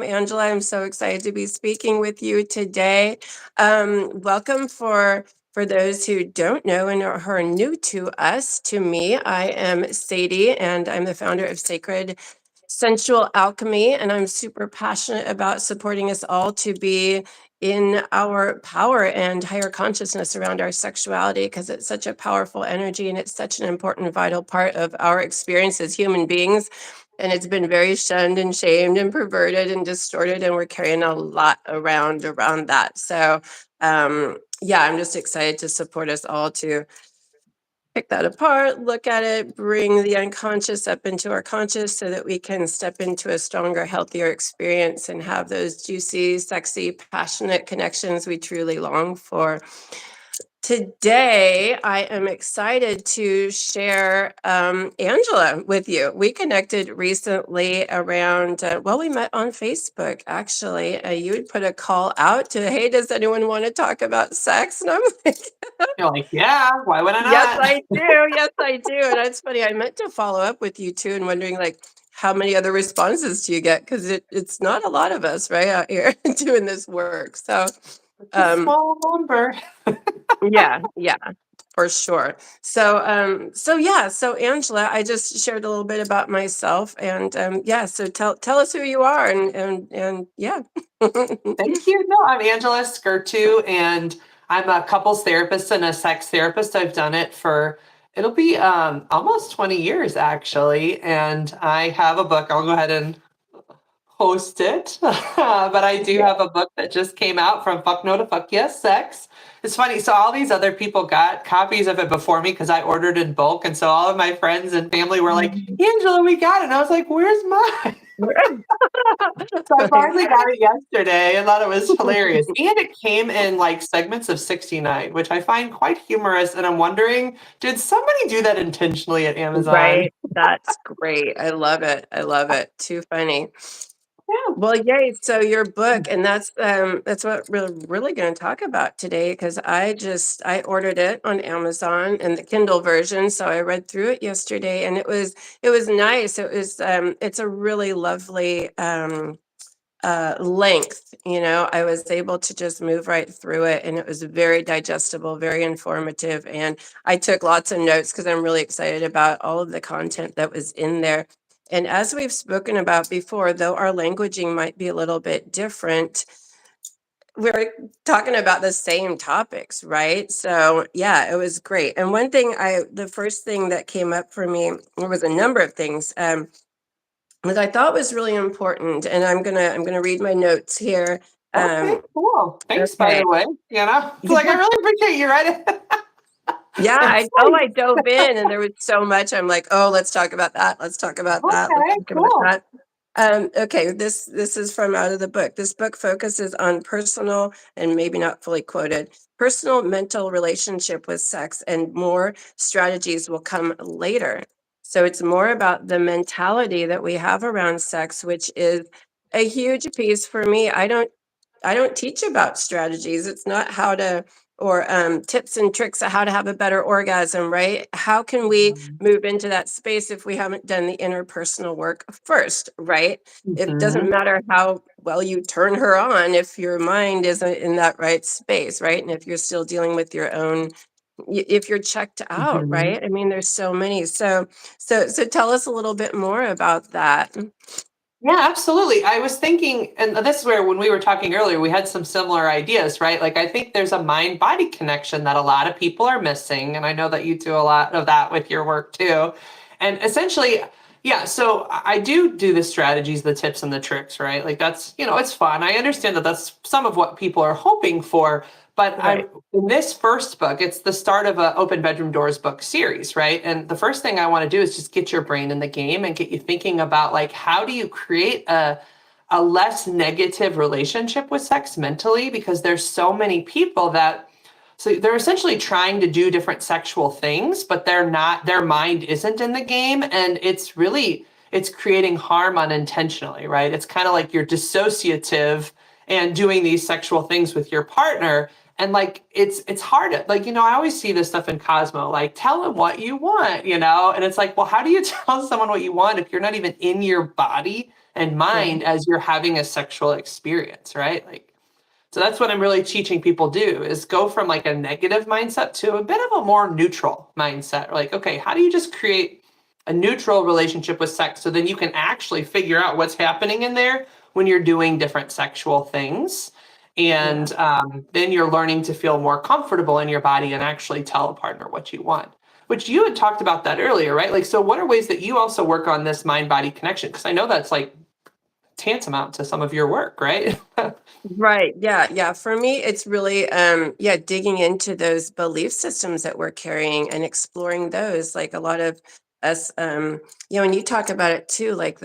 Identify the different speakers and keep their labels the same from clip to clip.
Speaker 1: Angela. I'm so excited to be speaking with you today. Welcome for those who don't know and are who are new to us. To me, I am Sadie, and I'm the founder of Sacred Sensual Alchemy, and I'm super passionate about supporting us all to be in our power and higher consciousness around our sexuality, because it's such a powerful energy and it's such an important, vital part of our experience as human beings. And it's been very shunned and shamed and perverted and distorted, and we're carrying a lot around that. So, yeah, I'm just excited to support us all to pick that apart, look at it, bring the unconscious up into our conscious so that we can step into a stronger, healthier experience and have those juicy, sexy, passionate connections we truly long for. Today, I am excited to share Angela with you. We connected recently around, well, we met on Facebook, actually. You would put a call out to, hey, does anyone want to talk about sex? And I'm like,
Speaker 2: You're like, yeah, why would I
Speaker 1: yes,
Speaker 2: not?
Speaker 1: I do. Yes, I do. And it's funny. I meant to follow up with you too and wondering like, how many other responses do you get? Because it's not a lot of us, right, out here doing this work. So,
Speaker 2: It's a small number.
Speaker 1: yeah, for sure. So yeah, so Angela, I just shared a little bit about myself, and yeah, so tell us who you are, and yeah.
Speaker 2: Thank you. No, I'm Angela Skurtu, and I'm a couples therapist and a sex therapist. I've done it for it'll be almost 20 years actually, and I have a book. I'll go ahead and post it, but I do have a book that just came out from Fuck No to Fuck Yes Sex. It's funny. So all these other people got copies of it before me because I ordered in bulk, and so all of my friends and family were like, "Angela, we got it." And I was like, "Where's mine?" So I finally got it yesterday. I thought it was hilarious. And it came in like segments of 69, which I find quite humorous. And I'm wondering, did somebody do that intentionally at Amazon?
Speaker 1: Right. That's great. I love it. I love it. Too funny.
Speaker 2: Yeah.
Speaker 1: Well, yay. So your book, and that's what we're really going to talk about today, because I ordered it on Amazon and the Kindle version. So I read through it yesterday, and it was nice. It's a really lovely length. I was able to just move right through it, and it was very digestible, very informative. And I took lots of notes because I'm really excited about all of the content that was in there. And as we've spoken about before, though our languaging might be a little bit different, we're talking about the same topics, right? So yeah, it was great. And the first thing that came up for me, there was a number of things, that I thought was really important, and I'm gonna read my notes here.
Speaker 2: Okay, cool. Thanks, by
Speaker 1: Okay.
Speaker 2: the way. It's like, I really appreciate you writing.
Speaker 1: Yeah,
Speaker 2: It's
Speaker 1: I dove in, and there was so much. I'm like, oh, let's talk about that. Let's talk about that. Let's
Speaker 2: okay,
Speaker 1: talk about
Speaker 2: cool.
Speaker 1: that. Okay, this is from out of the book. This book focuses on personal, and maybe not fully quoted, personal mental relationship with sex, and more strategies will come later. So it's more about the mentality that we have around sex, which is a huge piece for me. I don't teach about strategies. It's not how to, or tips and tricks of how to have a better orgasm, right? How can we move into that space if we haven't done the interpersonal work first, right? It doesn't
Speaker 2: Mhm,
Speaker 1: matter how well you turn her on if your mind isn't in that right space, right? And if you're still dealing with your own, if you're checked out,
Speaker 2: mhm.
Speaker 1: right? I mean, there's so many. So tell us a little bit more about that.
Speaker 2: Yeah, absolutely. I was thinking, and this is where when we were talking earlier, we had some similar ideas, right? Like, I think there's a mind body connection that a lot of people are missing. And I know that you do a lot of that with your work too. And essentially, yeah, so I do the strategies, the tips, and the tricks, right? Like, that's, it's fun. I understand that that's some of what people are hoping for. But
Speaker 1: Right.
Speaker 2: in this first book, it's the start of a Open Bedroom Doors book series, right? And the first thing I want to do is just get your brain in the game and get you thinking about like, how do you create a less negative relationship with sex mentally? Because there's so many people that so they're essentially trying to do different sexual things, but they're not, their mind isn't in the game. And it's creating harm unintentionally, right? It's kind of like you're dissociative and doing these sexual things with your partner. And like it's hard. Like, I always see this stuff in Cosmo, like tell them what you want, and it's like, well, how do you tell someone what you want if you're not even in your body and
Speaker 1: Yeah.
Speaker 2: mind as you're having a sexual experience, right? Like, so that's what I'm really teaching people do is go from like a negative mindset to a bit of a more neutral mindset. Like, okay, how do you just create a neutral relationship with sex so then you can actually figure out what's happening in there when you're doing different sexual things.
Speaker 1: Yeah.
Speaker 2: And then you're learning to feel more comfortable in your body and actually tell a partner what you want, which you had talked about that earlier, right? Like, so what are ways that you also work on this mind body connection? Because I know that's like tantamount to some of your work, right?
Speaker 1: Right. Yeah. Yeah. For me, it's really, yeah, digging into those belief systems that we're carrying and exploring those. Like a lot of us, and you talk about it too, like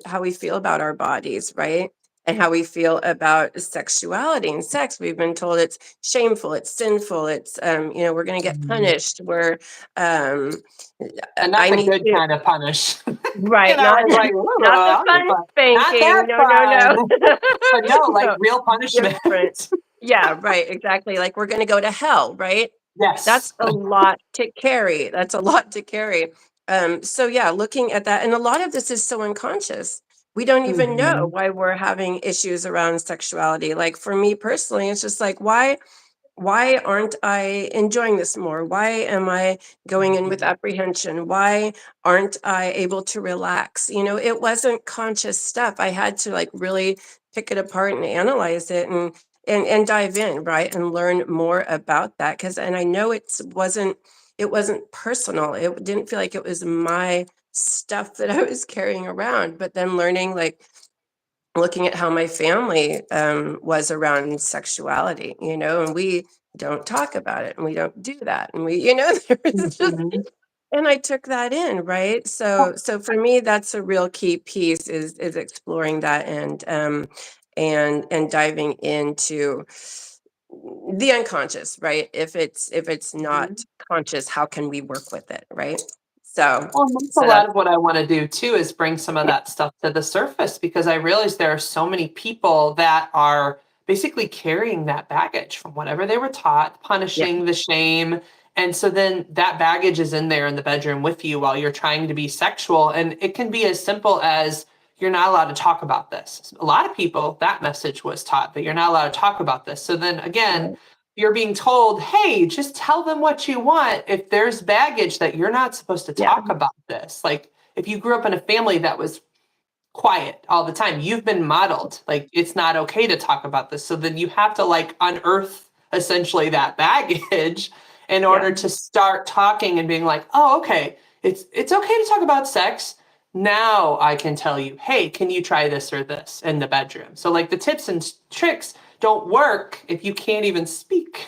Speaker 1: how we feel about our bodies, right? And how we feel about sexuality and sex. We've been told it's shameful, it's sinful, we're going to get
Speaker 2: Mhm.
Speaker 1: punished. Um,
Speaker 2: And
Speaker 1: I
Speaker 2: not the
Speaker 1: need
Speaker 2: good
Speaker 1: to,
Speaker 2: kind of punish.
Speaker 1: right.
Speaker 2: I
Speaker 1: Not,
Speaker 2: was like, "Ooh,
Speaker 1: not the
Speaker 2: that'll be
Speaker 1: fun
Speaker 2: fun." Not that
Speaker 1: spanking. No, no,
Speaker 2: fun.
Speaker 1: no.
Speaker 2: But no, like
Speaker 1: No,
Speaker 2: real punishment.
Speaker 1: different. Yeah, right, exactly, like, we're gonna go to hell, right? That's
Speaker 2: Yes.
Speaker 1: a lot to carry, that's a lot to carry. So yeah, looking at that and a lot of this is so unconscious. We don't even know
Speaker 2: Mhm.
Speaker 1: why we're having issues around sexuality, like, for me personally, it's just like, why aren't I enjoying this more? Why am I going in with
Speaker 2: Mhm.
Speaker 1: apprehension? Why aren't I able to relax? It wasn't conscious stuff. I had to like really pick it apart and analyze it and dive in, right? And learn more about that. And I know it wasn't personal. It didn't feel like it was my stuff that I was carrying around. But then learning like looking at how my family was around sexuality, and we don't talk about it and we don't do that. And there was just,
Speaker 2: Mhm.
Speaker 1: and I took that in, right? So for me, that's a real key piece is exploring that and diving into the unconscious, right? If it's not
Speaker 2: Mhm.
Speaker 1: conscious, how can we work with it, right? So,
Speaker 2: Well, and that's a
Speaker 1: so
Speaker 2: lot
Speaker 1: that's
Speaker 2: of what I want to do too is bring some of that stuff to the surface because I realize there are so many people that are basically carrying that baggage from whatever they were taught,
Speaker 1: yeah,
Speaker 2: punishing the shame. And so then that baggage is in there in the bedroom with you while you're trying to be sexual. And it can be as simple as you're not allowed to talk about this. A lot of people, that message was taught that you're not allowed to talk about this. So then again,
Speaker 1: right,
Speaker 2: you're being told, hey, just tell them what you want. If there's baggage that you're not supposed to
Speaker 1: yeah,
Speaker 2: talk about this, like if you grew up in a family that was quiet all the time, you've been modeled, like it's not okay to talk about this. So then you have to like unearth essentially that baggage in
Speaker 1: yeah,
Speaker 2: order to start talking and being like, oh, okay, it's okay to talk about sex. Now I can tell you, hey, can you try this or this in the bedroom? So like the tips and tricks don't work if you can't even speak.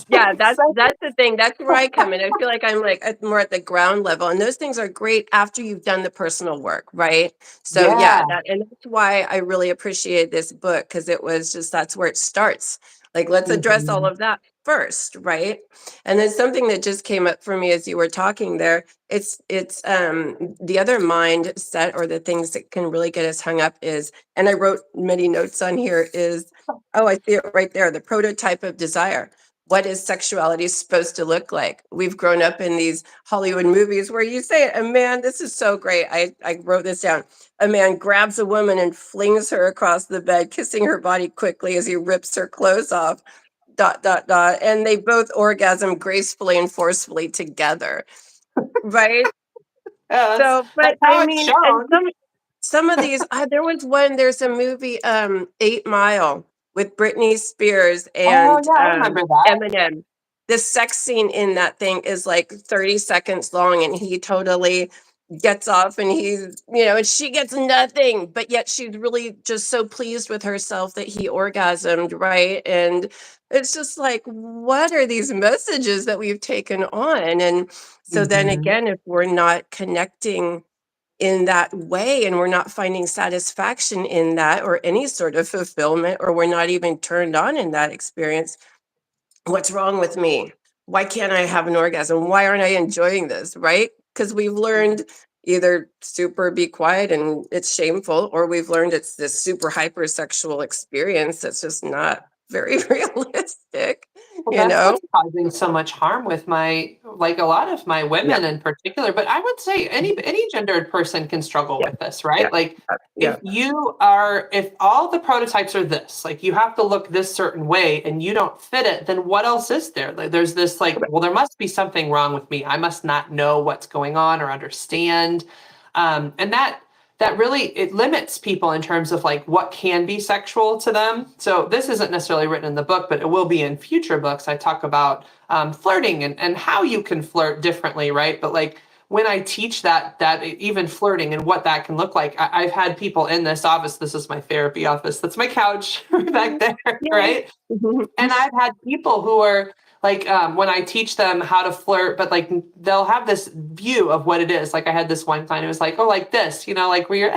Speaker 1: yeah. That's
Speaker 2: So,
Speaker 1: that's the thing. That's where I come in. I feel like I'm like more at the ground level, and those things are great after you've done the personal work, right? So yeah,
Speaker 2: yeah.
Speaker 1: and that's why I really appreciate this book because it was just that's where it starts. Like, let's address all
Speaker 2: Mhm.
Speaker 1: of that first, right? And then something that just came up for me as you were talking there, it's the other mindset or the things that can really get us hung up is, and I wrote many notes on here is, oh, I see it right there, the prototype of desire. What is sexuality supposed to look like? We've grown up in these Hollywood movies where you say, a man, this is so great. I wrote this down. A man grabs a woman and flings her across the bed, kissing her body quickly as he rips her clothes off, dot, dot, dot. And they both orgasm gracefully and forcefully together, right?
Speaker 2: Yeah,
Speaker 1: So, but
Speaker 2: that's
Speaker 1: I
Speaker 2: how it's
Speaker 1: mean, and
Speaker 2: shown.
Speaker 1: some of these, there's a movie, 8 Mile with Britney Spears
Speaker 2: Oh,
Speaker 1: and
Speaker 2: yeah, I remember that.
Speaker 1: Eminem. The sex scene in that thing is like 30 seconds long, and he totally gets off, and and she gets nothing, but yet she's really just so pleased with herself that he orgasmed, right? And it's just like, what are these messages that we've taken on? And so then
Speaker 2: Mhm.
Speaker 1: again, if we're not connecting in that way and we're not finding satisfaction in that or any sort of fulfillment, or we're not even turned on in that experience, what's wrong with me? Why can't I have an orgasm? Why aren't I enjoying this? Right? Because we've learned either super be quiet and it's shameful, or we've learned it's this super hypersexual experience that's just not very realistic,
Speaker 2: Well,
Speaker 1: you
Speaker 2: that's
Speaker 1: know?
Speaker 2: what's causing so much harm with my like a lot of my
Speaker 1: Yeah.
Speaker 2: women in particular, but I would say any gendered person can struggle
Speaker 1: Yeah.
Speaker 2: with this,
Speaker 1: Yeah.
Speaker 2: right? Like
Speaker 1: Yeah.
Speaker 2: if all the prototypes are this, like you have to look this certain way and you don't fit it, then what else is there? Like there's this like, well, there must be something wrong with me. I must not know what's going on or understand. And that really it limits people in terms of like what can be sexual to them. So this isn't necessarily written in the book, but it will be in future books. I talk about flirting and how you can flirt differently, right? But like when I teach that even flirting and what that can look like, I've had people in this office. This is my therapy office. That's my couch back there,
Speaker 1: Yay.
Speaker 2: right? And I've had people who are like, when I teach them how to flirt, but like they'll have this view of what it is. Like I had this one client who was like, oh, like this, like where you're,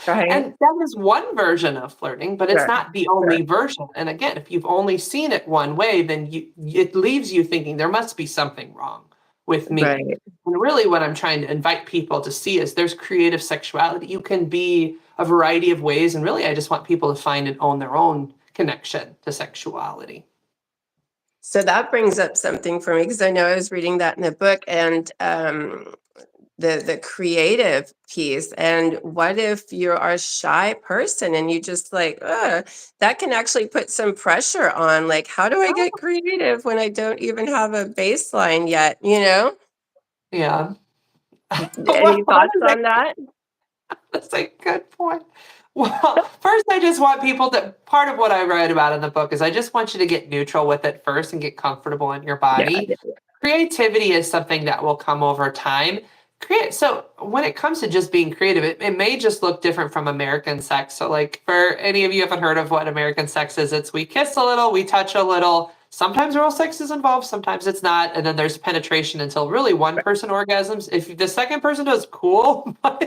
Speaker 1: Right.
Speaker 2: and that is one version of flirting, but it's
Speaker 1: Sure.
Speaker 2: not the
Speaker 1: Sure.
Speaker 2: only version. And again, if you've only seen it one way, then it leaves you thinking there must be something wrong with me.
Speaker 1: Right.
Speaker 2: And really what I'm trying to invite people to see is there's creative sexuality. You can be a variety of ways. And really, I just want people to find and own their own connection to sexuality.
Speaker 1: So that brings up something for me because I know I was reading that in the book and the creative piece. And what if you're a shy person and you just like, that can actually put some pressure on like, how do I get creative when I don't even have a baseline yet,
Speaker 2: Yeah.
Speaker 1: Any
Speaker 2: What
Speaker 1: thoughts
Speaker 2: is
Speaker 1: on that?
Speaker 2: That's a good point. Well, first, I just want people to, part of what I write about in the book is I just want you to get neutral with it first and get comfortable in your
Speaker 1: Yeah.
Speaker 2: body. Creativity is something that will come over time. So when it comes to just being creative, it may just look different from American sex. So like for any of you haven't heard of what American sex is, it's we kiss a little, we touch a little. Sometimes oral sex is involved, sometimes it's not. And then there's penetration until really one person orgasms. If the second person does, cool, but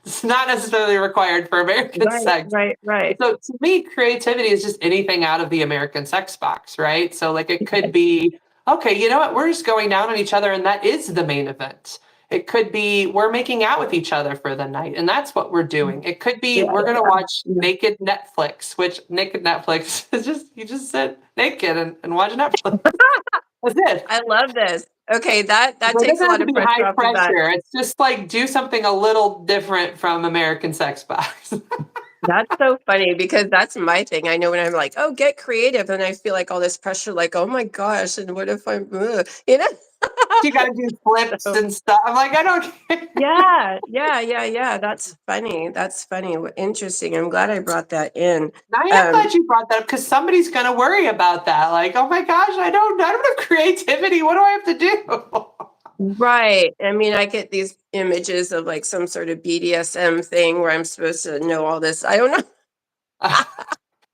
Speaker 2: it's not necessarily required for American
Speaker 1: Right,
Speaker 2: sex.
Speaker 1: right, right.
Speaker 2: So to me, creativity is just anything out of the American sex box, right? So like it could be, okay, you know what? We're just going down on each other and that is the main event. It could be we're making out with each other for the night and that's what we're doing. It could be
Speaker 1: Yeah,
Speaker 2: we're going to
Speaker 1: yeah,
Speaker 2: watch
Speaker 1: yeah.
Speaker 2: naked Netflix, which naked Netflix is just, you just sit naked and watch Netflix. That's it.
Speaker 1: I love this. Okay, that
Speaker 2: It
Speaker 1: takes a
Speaker 2: doesn't have
Speaker 1: lot
Speaker 2: to
Speaker 1: of
Speaker 2: be
Speaker 1: pressure
Speaker 2: high
Speaker 1: off of that.
Speaker 2: pressure. It's just like do something a little different from American sex box.
Speaker 1: That's so funny because that's my thing. I know when I'm like, oh, get creative, and I feel like all this pressure, like, oh my gosh, and what if I'm,
Speaker 2: You got to do flips
Speaker 1: So,
Speaker 2: and stuff. I'm like, I don't care.
Speaker 1: yeah, yeah, yeah, yeah. That's funny. That's funny. Interesting. I'm glad I brought that in.
Speaker 2: I am
Speaker 1: Um,
Speaker 2: glad you brought that up because somebody's going to worry about that. Like, oh my gosh, I don't have creativity. What do I have to do?
Speaker 1: right. I mean, I get these images of like some sort of BDSM thing where I'm supposed to know all this. I don't know.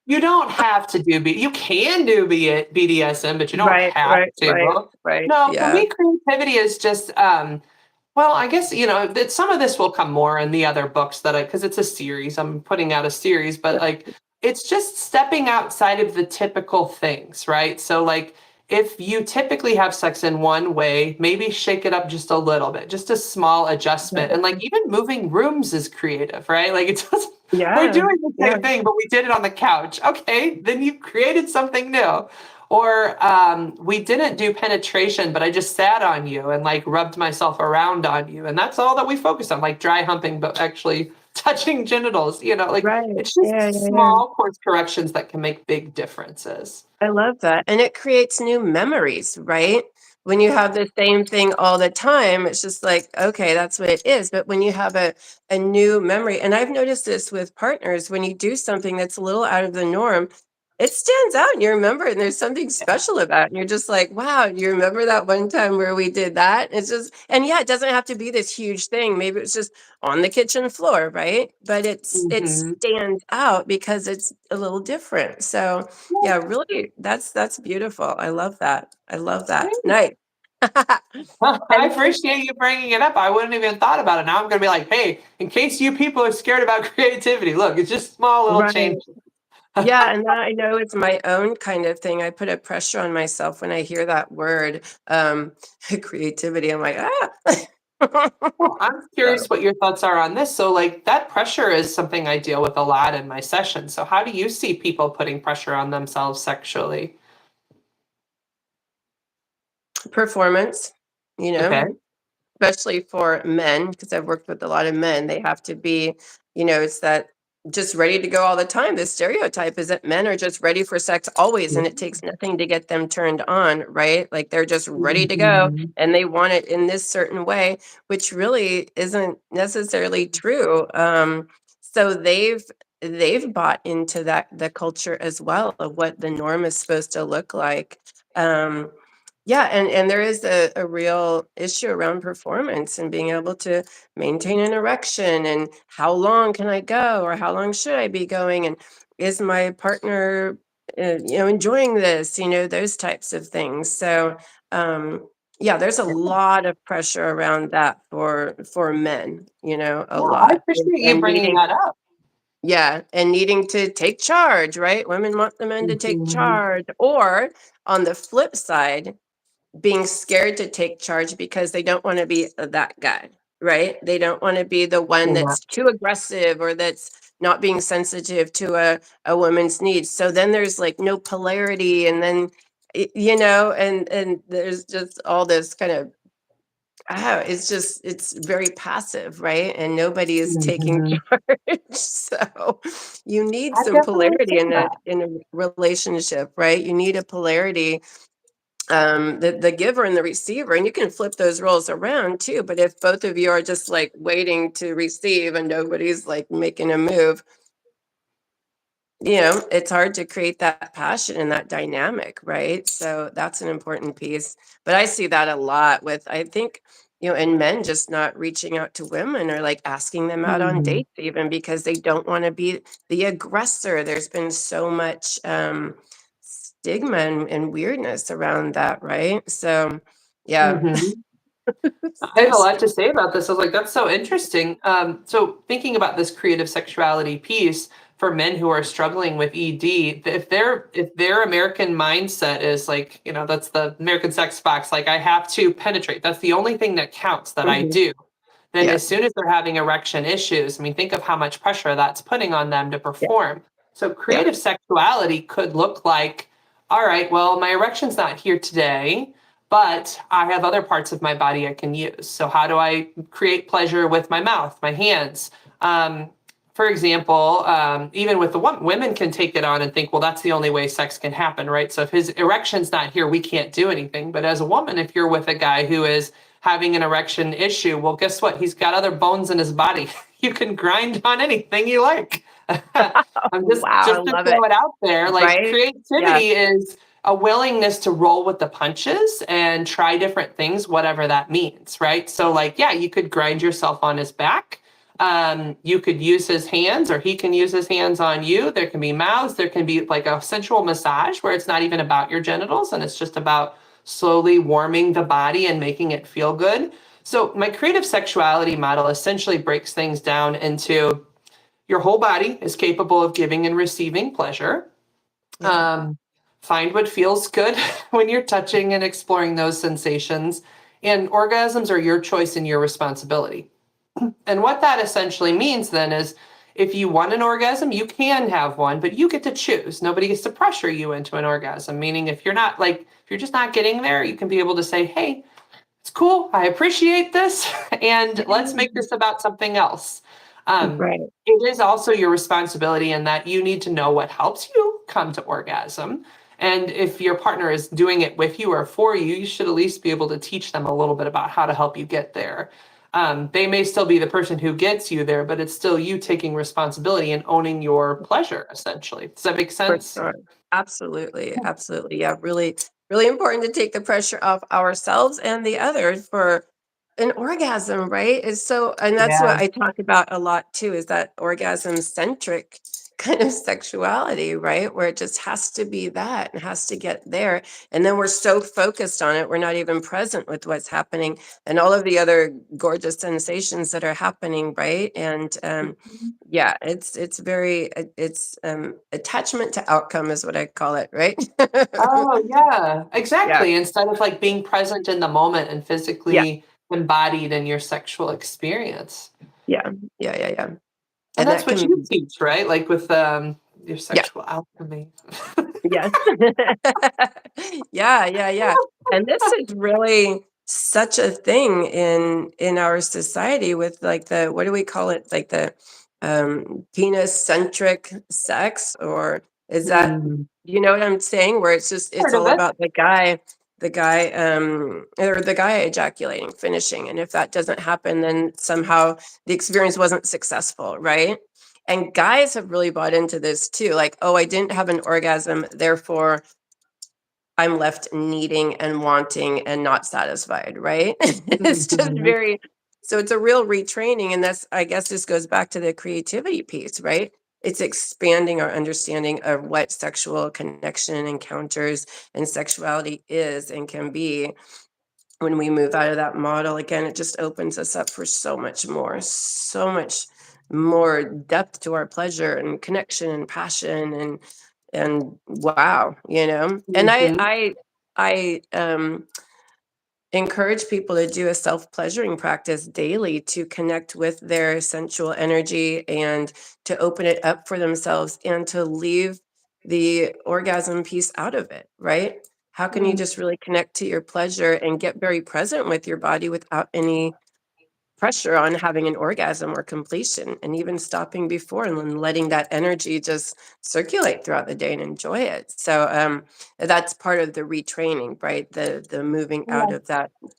Speaker 2: You don't have to do you can do BDSM, but you don't
Speaker 1: Right,
Speaker 2: have
Speaker 1: right, right,
Speaker 2: to.
Speaker 1: right.
Speaker 2: No, for
Speaker 1: Yeah.
Speaker 2: me, creativity is just well, I guess that some of this will come more in the other books that because it's a series. I'm putting out a series, but like it's just stepping outside of the typical things, right? So like if you typically have sex in one way, maybe shake it up just a little bit, just a small adjustment. And like even moving rooms is creative, right? Like it doesn't we're
Speaker 1: Yeah.
Speaker 2: doing the
Speaker 1: Yeah.
Speaker 2: same thing, but we did it on the couch. Okay, then you created something new. Or we didn't do penetration, but I just sat on you and like rubbed myself around on you. And that's all that we focused on, like dry humping, but actually touching genitals, like
Speaker 1: Right.
Speaker 2: it's
Speaker 1: Yeah,
Speaker 2: just
Speaker 1: yeah, yeah.
Speaker 2: small course corrections that can make big differences.
Speaker 1: I love that. And it creates new memories, right? When you have the same thing all the time, it's just like, okay, that's what it is. But when you have a new memory, and I've noticed this with partners, when you do something that's a little out of the norm, it stands out and you remember it, and there's something
Speaker 2: Yeah.
Speaker 1: special about it. And you're just like, wow, do you remember that one time where we did that? It's just, and yeah, it doesn't have to be this huge thing. Maybe it's just on the kitchen floor, right? But it
Speaker 2: Hmm.
Speaker 1: stands out because it's a little different. So yeah, really, that's beautiful. I love that. I love that. Nice.
Speaker 2: I
Speaker 1: And so
Speaker 2: appreciate you bringing it up. I wouldn't even thought about it. Now I'm going to be like, hey, in case you people are scared about creativity, look, it's just small little
Speaker 1: right.
Speaker 2: changes.
Speaker 1: Yeah, and I know it's my own kind of thing. I put a pressure on myself when I hear that word, creativity. I'm like, ah.
Speaker 2: Well, I'm
Speaker 1: So
Speaker 2: curious what your thoughts are on this. So, like, that pressure is something I deal with a lot in my sessions. So, how do you see people putting pressure on themselves sexually?
Speaker 1: performance, you
Speaker 2: Okay.
Speaker 1: know, especially for men, because I've worked with a lot of men. They have to be, it's that just ready to go all the time. The stereotype is that men are just ready for sex always, and it takes nothing to get them turned on, right? Like they're just ready to go
Speaker 2: Mhm.
Speaker 1: and they want it in this certain way, which really isn't necessarily true. So they've bought into that the culture as well of what the norm is supposed to look like. Um, yeah, and there is a real issue around performance and being able to maintain an erection and how long can I go or how long should I be going and is my partner enjoying this, those types of things. So yeah, there's a lot of pressure around that for men, a
Speaker 2: Yeah, I
Speaker 1: lot.
Speaker 2: appreciate you
Speaker 1: And
Speaker 2: bringing
Speaker 1: needing
Speaker 2: that up.
Speaker 1: yeah, and needing to take charge, right? Women want the men to take
Speaker 2: Mhm.
Speaker 1: charge. Or on the flip side, being scared to take charge because they don't want to be that guy, right? They don't want to be the one
Speaker 2: Yeah.
Speaker 1: that's too aggressive or that's not being sensitive to a woman's needs. So then there's like no polarity, and then and there's just all this kind of it's very passive, right? And nobody is taking
Speaker 2: Mhm.
Speaker 1: charge. So you need
Speaker 2: I
Speaker 1: some
Speaker 2: definitely
Speaker 1: polarity
Speaker 2: see
Speaker 1: in a
Speaker 2: that.
Speaker 1: in a relationship, right? You need a polarity, the giver and the receiver, and you can flip those roles around too. But if both of you are just like waiting to receive and nobody's like making a move, it's hard to create that passion and that dynamic, right? So that's an important piece. But I see that a lot with, I think, and men just not reaching out to women or like asking them out on
Speaker 2: Mhm.
Speaker 1: dates, even because they don't want to be the aggressor. There's been so much stigma and weirdness around that, right? So yeah.
Speaker 2: Mhm. I have a
Speaker 1: There's
Speaker 2: lot to say about this. I was like, that's so interesting. So thinking about this creative sexuality piece for men who are struggling with ED, if their American mindset is like, that's the American sex box, like I have to penetrate. That's the only thing that counts that I
Speaker 1: Mhm.
Speaker 2: do. Then
Speaker 1: Yeah,
Speaker 2: as soon as they're having erection issues, I mean, think of how much pressure that's putting on them to
Speaker 1: yeah,
Speaker 2: perform. So
Speaker 1: yeah.
Speaker 2: creative sexuality could look like, all right, well, my erection's not here today, but I have other parts of my body I can use. So how do I create pleasure with my mouth, my hands? Um, for example, even with the women can take it on and think, well, that's the only way sex can happen, right? So if his erection's not here, we can't do anything. But as a woman, if you're with a guy who is having an erection issue, well, guess what? He's got other bones in his body. You can grind on anything you like. I'm just
Speaker 1: Wow, I
Speaker 2: just to
Speaker 1: love
Speaker 2: throw
Speaker 1: it.
Speaker 2: it out there. Like
Speaker 1: Right? Yeah.
Speaker 2: creativity is a willingness to roll with the punches and try different things, whatever that means, right? So, like, yeah, you could grind yourself on his back. You could use his hands, or he can use his hands on you. There can be mouths. There can be like a sensual massage where it's not even about your genitals and it's just about slowly warming the body and making it feel good. So, my creative sexuality model essentially breaks things down into your whole body is capable of giving and receiving pleasure.
Speaker 1: Yeah.
Speaker 2: Um, find what feels good when you're touching and exploring those sensations. And orgasms are your choice and your responsibility. And what that essentially means then is if you want an orgasm, you can have one, but you get to choose. Nobody gets to pressure you into an orgasm. Meaning, if you're just not getting there, you can be able to say, hey, it's cool. I appreciate this. And let's make this about something else.
Speaker 1: Right.
Speaker 2: It is also your responsibility in that you need to know what helps you come to orgasm. And if your partner is doing it with you or for you, you should at least be able to teach them a little bit about how to help you get there. They may still be the person who gets you there, but it's still you taking responsibility and owning your pleasure, essentially. Does that make
Speaker 1: For
Speaker 2: sense?
Speaker 1: sure. Absolutely. Absolutely. Yeah. Really, really important to take the pressure off ourselves and the others for an orgasm, right? Is so, and that's
Speaker 2: Yeah.
Speaker 1: what I talk about a lot too, is that orgasm centric kind of sexuality, right? Where it just has to be that and has to get there. And then we're so focused on it, we're not even present with what's happening and all of the other gorgeous sensations that are happening, right? And yeah, it's very it's attachment to outcome is what I call it, right?
Speaker 2: Oh, yeah,
Speaker 1: Yeah,
Speaker 2: exactly. Instead of like being present in the moment and
Speaker 1: yeah,
Speaker 2: physically embodied in your sexual experience.
Speaker 1: yeah, yeah.
Speaker 2: And
Speaker 1: And
Speaker 2: that's
Speaker 1: that
Speaker 2: what
Speaker 1: can
Speaker 2: you
Speaker 1: be
Speaker 2: teach, right? Like with your
Speaker 1: yeah,
Speaker 2: sexual alchemy.
Speaker 1: Yes. Yeah, yeah, yeah. And this is really such a thing in our society with like the what do we call it? Like the penis-centric sex, or is that,
Speaker 2: Mm,
Speaker 1: you know what I'm saying? Where it's just it's
Speaker 2: part of
Speaker 1: all
Speaker 2: it.
Speaker 1: about the guy or the guy ejaculating, finishing. And if that doesn't happen, then somehow the experience wasn't successful, right? And guys have really bought into this too. Like, oh, I didn't have an orgasm, therefore I'm left needing and wanting and not satisfied, right? It's just
Speaker 2: Mhm.
Speaker 1: very, so it's a real retraining. And that's, I guess this goes back to the creativity piece, right? It's expanding our understanding of what sexual connection, encounters, and sexuality is and can be. When we move out of that model again, it just opens us up for so much more depth to our pleasure and connection and passion and wow, you know. And
Speaker 2: Mhm.
Speaker 1: I encourage people to do a self-pleasuring practice daily to connect with their sensual energy and to open it up for themselves and to leave the orgasm piece out of it, right? How can you
Speaker 2: Mm.
Speaker 1: just really connect to your pleasure and get very present with your body without any pressure on having an orgasm or completion, and even stopping before and then letting that energy just circulate throughout the day and enjoy it. So that's part of the retraining, right? The moving out
Speaker 2: Yeah.
Speaker 1: of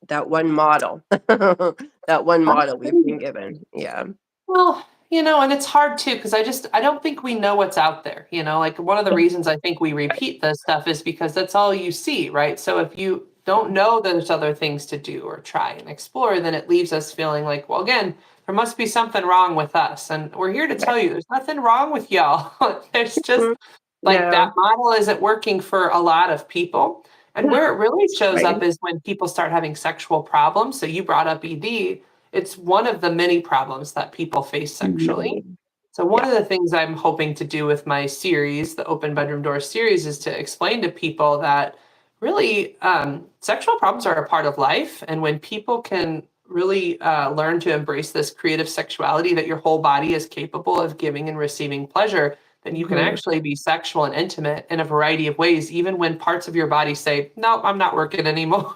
Speaker 1: that one model, that one
Speaker 2: I
Speaker 1: model we've
Speaker 2: agree.
Speaker 1: been given. Yeah.
Speaker 2: Well, and it's hard too because I don't think we know what's out there. Like one of the reasons I think we repeat this stuff is because that's all you see, right? So if you don't know there's other things to do or try and explore, then it leaves us feeling like, well, again, there must be something wrong with us. And we're here to
Speaker 1: Right.
Speaker 2: tell you there's nothing wrong with y'all. There's just
Speaker 1: Mhm.
Speaker 2: like that
Speaker 1: No.
Speaker 2: model isn't working for a lot of people. And where it really shows
Speaker 1: Right.
Speaker 2: up is when people start having sexual problems. So you brought up ED. It's one of the many problems that people face sexually.
Speaker 1: Mhm.
Speaker 2: So one
Speaker 1: Yeah.
Speaker 2: of the things I'm hoping to do with my series, the Open Bedroom Door series, is to explain to people that really sexual problems are a part of life. And when people can really learn to embrace this creative sexuality that your whole body is capable of giving and receiving pleasure, then you can
Speaker 1: Mhm.
Speaker 2: actually be sexual and intimate in a variety of ways, even when parts of your body say, no, I'm not working anymore.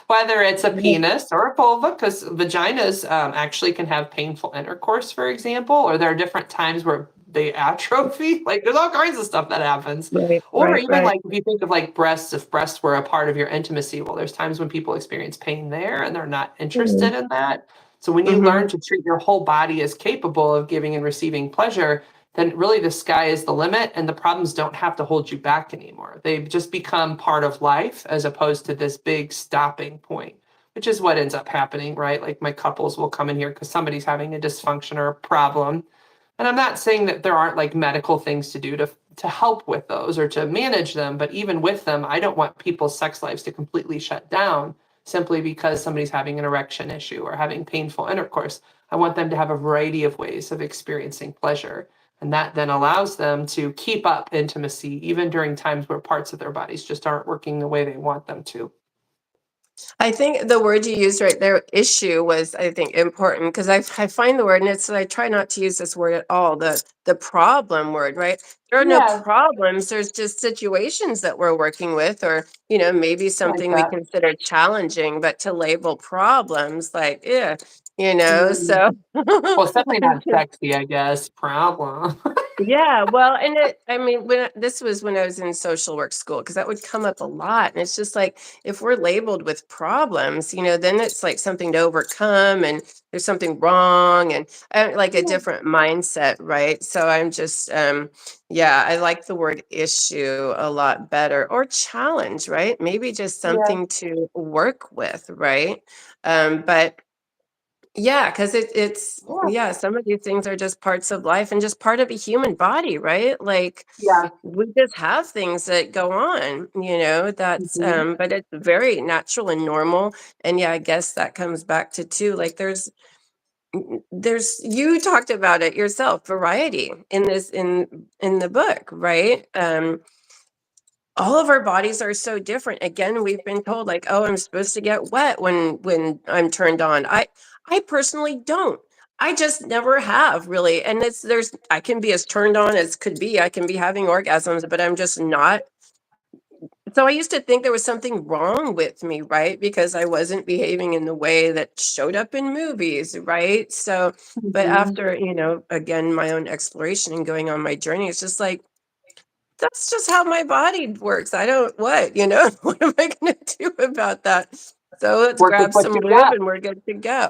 Speaker 2: Whether it's a
Speaker 1: Right.
Speaker 2: penis or a vulva, because vaginas actually can have painful intercourse, for example, or there are different times where they atrophy. Like there's all kinds of stuff that happens.
Speaker 1: Right.
Speaker 2: Or
Speaker 1: Right.
Speaker 2: even
Speaker 1: Right.
Speaker 2: like if you think of like breasts, if breasts were a part of your intimacy, well, there's times when people experience pain there and they're not interested in that. So when you
Speaker 1: Mm-hmm.
Speaker 2: learn to treat your whole body as capable of giving and receiving pleasure, then really the sky is the limit and the problems don't have to hold you back anymore. They just become part of life as opposed to this big stopping point, which is what ends up happening, right? Like my couples will come in here because somebody's having a dysfunction or a problem. And I'm not saying that there aren't like medical things to do to help with those or to manage them, but even with them, I don't want people's sex lives to completely shut down simply because somebody's having an erection issue or having painful intercourse. I want them to have a variety of ways of experiencing pleasure. And that then allows them to keep up intimacy even during times where parts of their bodies just aren't working the way they want them to.
Speaker 1: I think the word you used right there, issue, was I think important because I find the word and it's I try not to use this word at all. The problem word, right? There are no
Speaker 2: Yeah,
Speaker 1: problems. There's just situations that we're working with, or maybe
Speaker 2: like
Speaker 1: something we
Speaker 2: that.
Speaker 1: consider challenging. But to label problems, like yeah,
Speaker 2: Mm.
Speaker 1: so
Speaker 2: Well, it's definitely not sexy, I guess. Problem.
Speaker 1: yeah, well, and I mean, this was when I was in social work school, because that would come up a lot. And it's just like, if we're labeled with problems, then it's like something to overcome and there's something wrong and like a different mindset, right? So I'm just, yeah, I like the word issue a lot better, or challenge, right? Maybe just
Speaker 2: Yeah,
Speaker 1: something to work with, right? But yeah, because it's
Speaker 2: yeah,
Speaker 1: yeah, some of these things are just parts of life and just part of a human body, right? Like
Speaker 2: yeah.
Speaker 1: we just have things that go on, that's
Speaker 2: Mhm.
Speaker 1: but it's very natural and normal. And yeah, I guess that comes back to too, like there's you talked about it yourself, variety in this in the book, right? All of our bodies are so different. Again, we've been told like, oh, I'm supposed to get wet when I'm turned on. I personally don't. I just never have really. And I can be as turned on as could be. I can be having orgasms, but I'm just not. So I used to think there was something wrong with me, right? Because I wasn't behaving in the way that showed up in movies, right? So, but
Speaker 2: Mhm.
Speaker 1: after, again, my own exploration and going on my journey, it's just like, that's just how my body works. I don't, what am I going to do about that? So let's
Speaker 2: Work with
Speaker 1: grab
Speaker 2: what
Speaker 1: some
Speaker 2: you
Speaker 1: lube
Speaker 2: got.
Speaker 1: and we're good to go.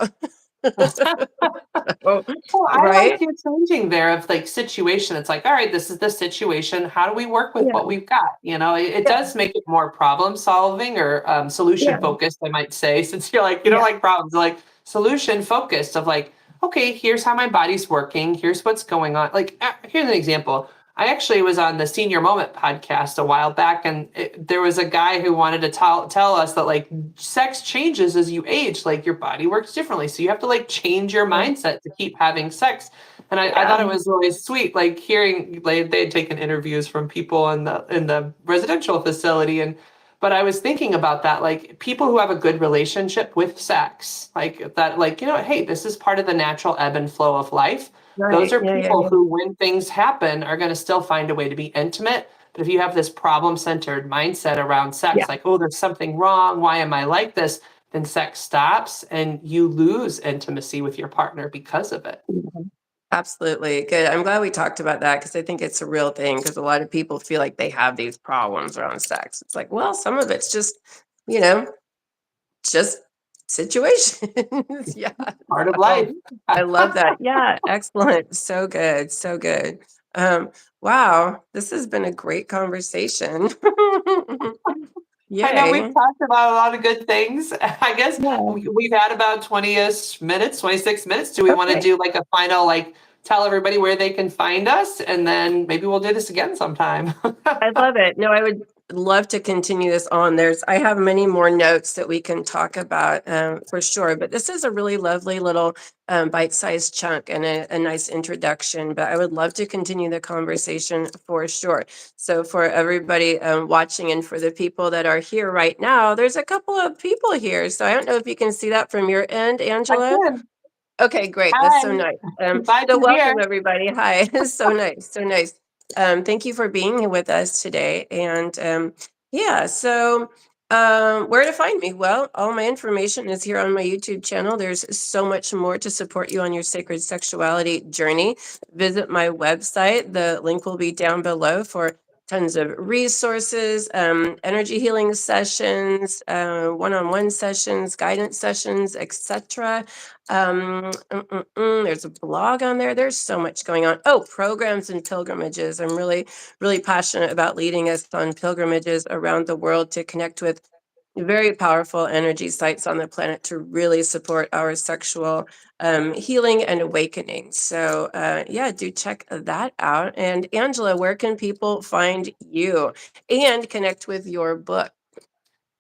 Speaker 1: Oh,
Speaker 2: Well, I like
Speaker 1: right?
Speaker 2: your changing there of like situation. It's like, all right, this is the situation. How do we work with what
Speaker 1: Yeah.
Speaker 2: we've got? It
Speaker 1: Yeah.
Speaker 2: does make it more problem solving or solution
Speaker 1: Yeah.
Speaker 2: focused, I might say, since you're like, you don't
Speaker 1: Yeah.
Speaker 2: like problems, like solution focused of like, okay, here's how my body's working. Here's what's going on. Like, here's an example. I actually was on the Senior Moment podcast a while back, and there was a guy who wanted to tell us that like sex changes as you age, like your body works differently. So you have to like change your mindset to keep having sex. And I
Speaker 1: Yeah.
Speaker 2: thought it was really sweet, like hearing like they had taken interviews from people in the residential facility, and but I was thinking about that, like people who have a good relationship with sex, like that, like, hey, this is part of the natural ebb and flow of life. Those
Speaker 1: Right.
Speaker 2: are
Speaker 1: Yeah. Yeah.
Speaker 2: people
Speaker 1: Yeah.
Speaker 2: who, when things happen, are going to still find a way to be intimate. But if you have this problem centered mindset around sex,
Speaker 1: Yeah.
Speaker 2: like, oh, there's something wrong, why am I like this? Then sex stops and you lose intimacy with your partner because of it.
Speaker 1: Mhm. Absolutely. Good. I'm glad we talked about that because I think it's a real thing because a lot of people feel like they have these problems around sex. It's like, well, some of it's you know, just situations. Yeah.
Speaker 2: Part of
Speaker 1: So
Speaker 2: life.
Speaker 1: I love that. Yeah. Excellent. So good. So good. Um, wow. This has been a great conversation.
Speaker 2: I know we've
Speaker 1: Yay.
Speaker 2: talked about a lot of good things. I guess
Speaker 1: Yeah.
Speaker 2: we've had about 20-ish minutes, 26 minutes. Do we want to
Speaker 1: Okay.
Speaker 2: do like a final, like tell everybody where they can find us? And then maybe we'll do this again sometime.
Speaker 1: I love it. No, I would love to continue this on. I have many more notes that we can talk about for sure, but this is a really lovely little bite-sized chunk and a nice introduction, but I would love to continue the conversation for sure. So for everybody watching and for the people that are here right now, there's a couple of people here. So I don't know if you can see that from your end, Angela.
Speaker 2: Again,
Speaker 1: Okay, great. That's
Speaker 2: hi.
Speaker 1: so nice.
Speaker 2: Glad
Speaker 1: So
Speaker 2: you're here.
Speaker 1: welcome everybody. Hi. So nice. So nice. Thank you for being here with us today. And yeah, so where to find me? Well, all my information is here on my YouTube channel. There's so much more to support you on your sacred sexuality journey. Visit my website. The link will be down below for tons of resources, energy healing sessions, one-on-one sessions, guidance sessions, etc. There's a blog on there. There's so much going on. Oh, programs and pilgrimages. I'm really, really passionate about leading us on pilgrimages around the world to connect with very powerful energy sites on the planet to really support our sexual healing and awakening. So, yeah, do check that out. And Angela, where can people find you and connect with your book?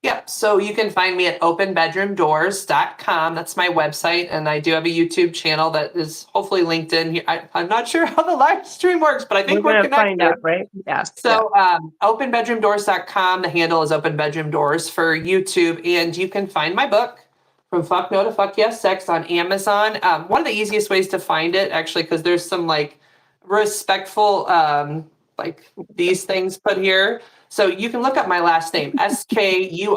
Speaker 2: Yep. So you can find me at openbedroomdoors.com. That's my website. And I do have a YouTube channel that is hopefully linked in here. I'm not sure how the live stream works, but I
Speaker 1: We're
Speaker 2: think we're
Speaker 1: going to find
Speaker 2: connected.
Speaker 1: out, right? Yeah. Yeah.
Speaker 2: So openbedroomdoors.com. The handle is openbedroomdoors for YouTube. And you can find my book, From Fuck No to Fuck Yes Sex, on Amazon. One of the easiest ways to find it, actually, because there's some like respectful like these things put here. So you can look up my last name, Skurtu,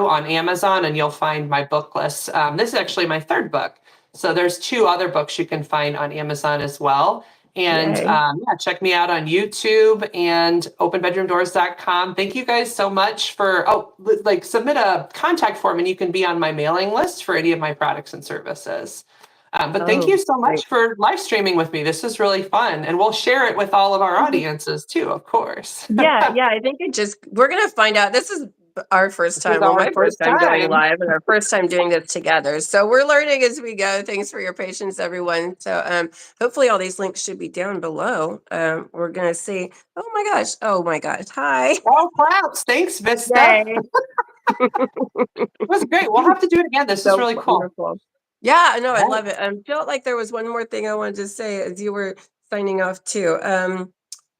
Speaker 2: on Amazon, and you'll find my book list. This is actually my third book. So there's two other books you can find on Amazon as well. And
Speaker 1: Yay.
Speaker 2: yeah, check me out on YouTube and openbedroomdoors.com. Thank you guys so much for, like submit a contact form and you can be on my mailing list for any of my products and services. But thank
Speaker 1: Oh,
Speaker 2: you so
Speaker 1: great.
Speaker 2: much for live streaming with me. This is really fun. And we'll share it with all of our audiences too, of course.
Speaker 1: Yeah, yeah, I think we're gonna find out. This is our first
Speaker 2: This is
Speaker 1: time, well,
Speaker 2: our
Speaker 1: my first
Speaker 2: first
Speaker 1: time going
Speaker 2: time.
Speaker 1: live and our first time doing this together. So we're learning as we go. Thanks for your patience, everyone. So hopefully all these links should be down below. We're gonna see. Oh my gosh. Oh my gosh. Hi.
Speaker 2: Well, claps. Thanks, Vista.
Speaker 1: Yay.
Speaker 2: It was great. We'll have to do it again. This is
Speaker 1: So
Speaker 2: really cool.
Speaker 1: wonderful. Yeah, no, I
Speaker 2: All right.
Speaker 1: love it. Felt like there was one more thing I wanted to say as you were signing off too. Mm,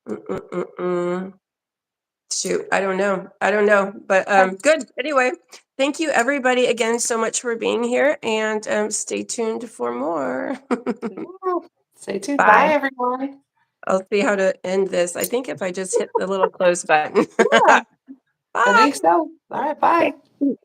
Speaker 1: mm, mm, mm. Shoot, I don't know. I don't know, but
Speaker 2: Okay.
Speaker 1: good. Anyway, thank you, everybody, again so much for being here, and stay tuned for more.
Speaker 2: Yeah. Stay tuned. Bye,
Speaker 1: Bye.
Speaker 2: everyone.
Speaker 1: I'll see how to end this. I think if I just hit the little close button.
Speaker 2: Yeah, I
Speaker 1: Bye.
Speaker 2: think so. All right, bye.
Speaker 1: Okay.